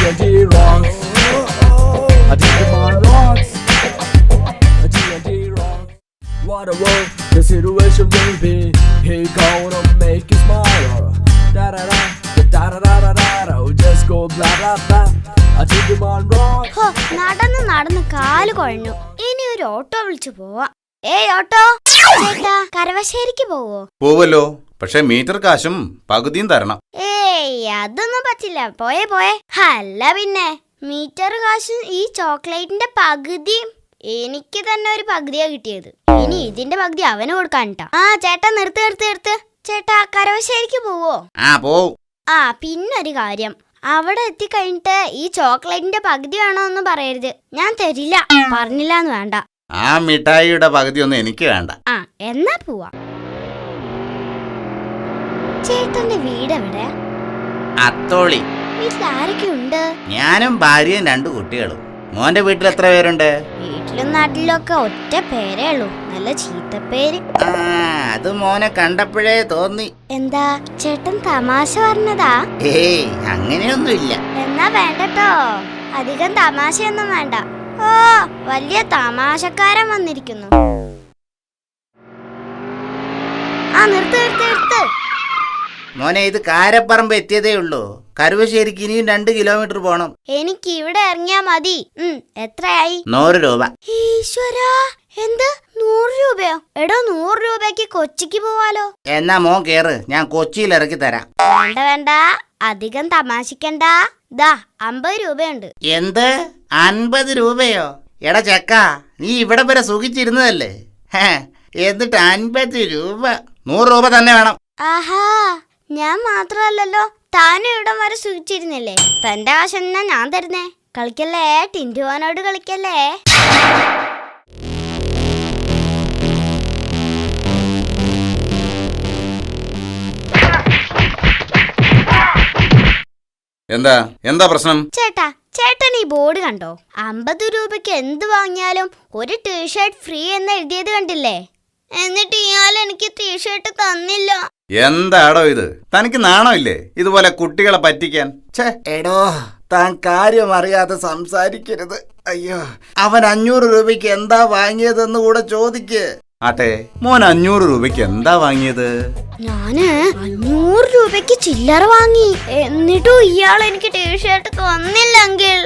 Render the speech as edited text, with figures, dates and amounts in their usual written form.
TNT rocks. Digimon rocks. TNT rocks. What a world the situation will be. He gonna make you smile. Da da da da da da da da da. Just go blah blah blah. Digimon rocks. ഹോ, നടന്ന് കാല് കുഴഞ്ഞു. ഇനി ഒരു auto വിളിച്ചു പോവാ. ഏയ് auto ചേട്ടാ, കരവശ്ശേരിക്ക് പോവോ? പോവല്ലോ, പക്ഷെ മീറ്റർ കാശും പകുതിയും തരണം. ഏയ് അതൊന്നും പറ്റില്ല. പോയേ. അല്ല പിന്നെ മീറ്റർ കാശും ഈ ചോക്ലേറ്റിന്റെ പകുതിയും എനിക്ക് തന്നെ ഒരു പകുതിയാ കിട്ടിയത്. ഇനി ഇതിന്റെ പകുതി അവന് കൊടുക്കാനിട്ടാ. ആ ചേട്ടാ നിർത്ത്. ചേട്ടാ കരവശ്ശേരിക്ക് പോവോ? പോവും. പിന്നൊരു കാര്യം, അവിടെ എത്തിക്കഴിഞ്ഞിട്ട് ഈ ചോക്ലേറ്റിന്റെ പകുതി വേണോ എന്ന് പറയരുത്. ഞാൻ തരില്ല. പറഞ്ഞില്ലാന്ന് വേണ്ട. ആ മിഠായിയുടെ പകുതി ഒന്നും എനിക്ക് വേണ്ട. എന്നാ പോവാ. ചേട്ടന്റെ വീട് എവിടെ? അത്തോളി. വീട്ടിൽ ആരൊക്കെ ഉണ്ട്? ഞാനും ഭാര്യയും 2 കുട്ടികളും. മോന്റെ വീട്ടിൽ എത്ര പേരുണ്ട്? വീട്ടിലും നാട്ടിലും ഒക്കെ ഒറ്റ പേരേ ഉള്ളൂ. നല്ല ചീത്തപ്പേര്. അത് മോനെ കണ്ടപ്പോഴേ തോന്നി. എന്താ ചേട്ടൻ തമാശ പറഞ്ഞതാ? ഏയ് അങ്ങനെയൊന്നുമില്ല. എന്നാ വേണ്ടട്ടോ, അധികം തമാശയൊന്നും വേണ്ട. ഓ, വലിയ തമാശക്കാരൻ വന്നിരിക്കുന്നു. നിർത്ത്. മോനെ, ഇത് കാരപ്പറമ്പ് എത്തിയതേ ഉള്ളൂ. കരുവശ്ശേരിക്ക് ഇനിയും 2 കിലോമീറ്റർ പോണം. എനിക്ക് ഇവിടെ ഇറങ്ങിയാ മതി. എത്രയായി? 100 രൂപ. ഈശ്വരാ, എന്ത് 100 രൂപയോ? എടോ, 100 രൂപയ്ക്ക് കൊച്ചിക്ക് പോവാലോ. എന്നാ മോൻ കേറ്, ഞാൻ കൊച്ചിയിൽ ഇറക്കി തരാം. വേണ്ട, അധികം തമാശിക്കണ്ട. ദാ 50 രൂപയുണ്ട്. എന്ത് 50 രൂപയോ? എടാ ചെക്കാ, നീ ഇവിടെ വരെ സുഖിച്ചിരുന്നതല്ലേ? എന്നിട്ട് 50 രൂപ? 100 രൂപ തന്നെ വേണം. ആഹാ, ഞാൻ മാത്രല്ലല്ലോ, താനും ഇവിടം വരെ സുഖിച്ചിരുന്നില്ലേ? തന്റെ കാശ് എന്നാ ഞാൻ തരുന്നേ. കളിക്കല്ലേ, ടിൻറ്റുവാനോട് കളിക്കല്ലേ. എന്താ പ്രശ്നം? ചേട്ടൻ ഈ ബോർഡ് കണ്ടോ? 50 രൂപയ്ക്ക് എന്ത് വാങ്ങിയാലും ഒരു ടീഷർട്ട് ഫ്രീ എന്ന് എഴുതിയത് കണ്ടില്ലേ? എന്നിട്ട് ഇയാൾ എനിക്ക് ടീഷർട്ട് തന്നില്ല. എന്താടോ ഇത്? തനിക്ക് നാണോ ഇല്ലേ ഇതുപോലെ കുട്ടികളെ പറ്റിക്കാൻ? എടോ, താൻ കാര്യം അറിയാതെ സംസാരിക്കരുത്. അയ്യോ, അവൻ 500 രൂപയ്ക്ക് എന്താ വാങ്ങിയതെന്ന് കൂടെ ചോദിക്ക്. ആട്ടെ, മോൻ 500 രൂപയ്ക്ക് എന്താ വാങ്ങിയത്? ഞാന് 500 രൂപയ്ക്ക് ചില്ലറ വാങ്ങി. എന്നിട്ടും ഇയാൾ എനിക്ക് ടീഷർട്ട് തന്നില്ലെങ്കിൽ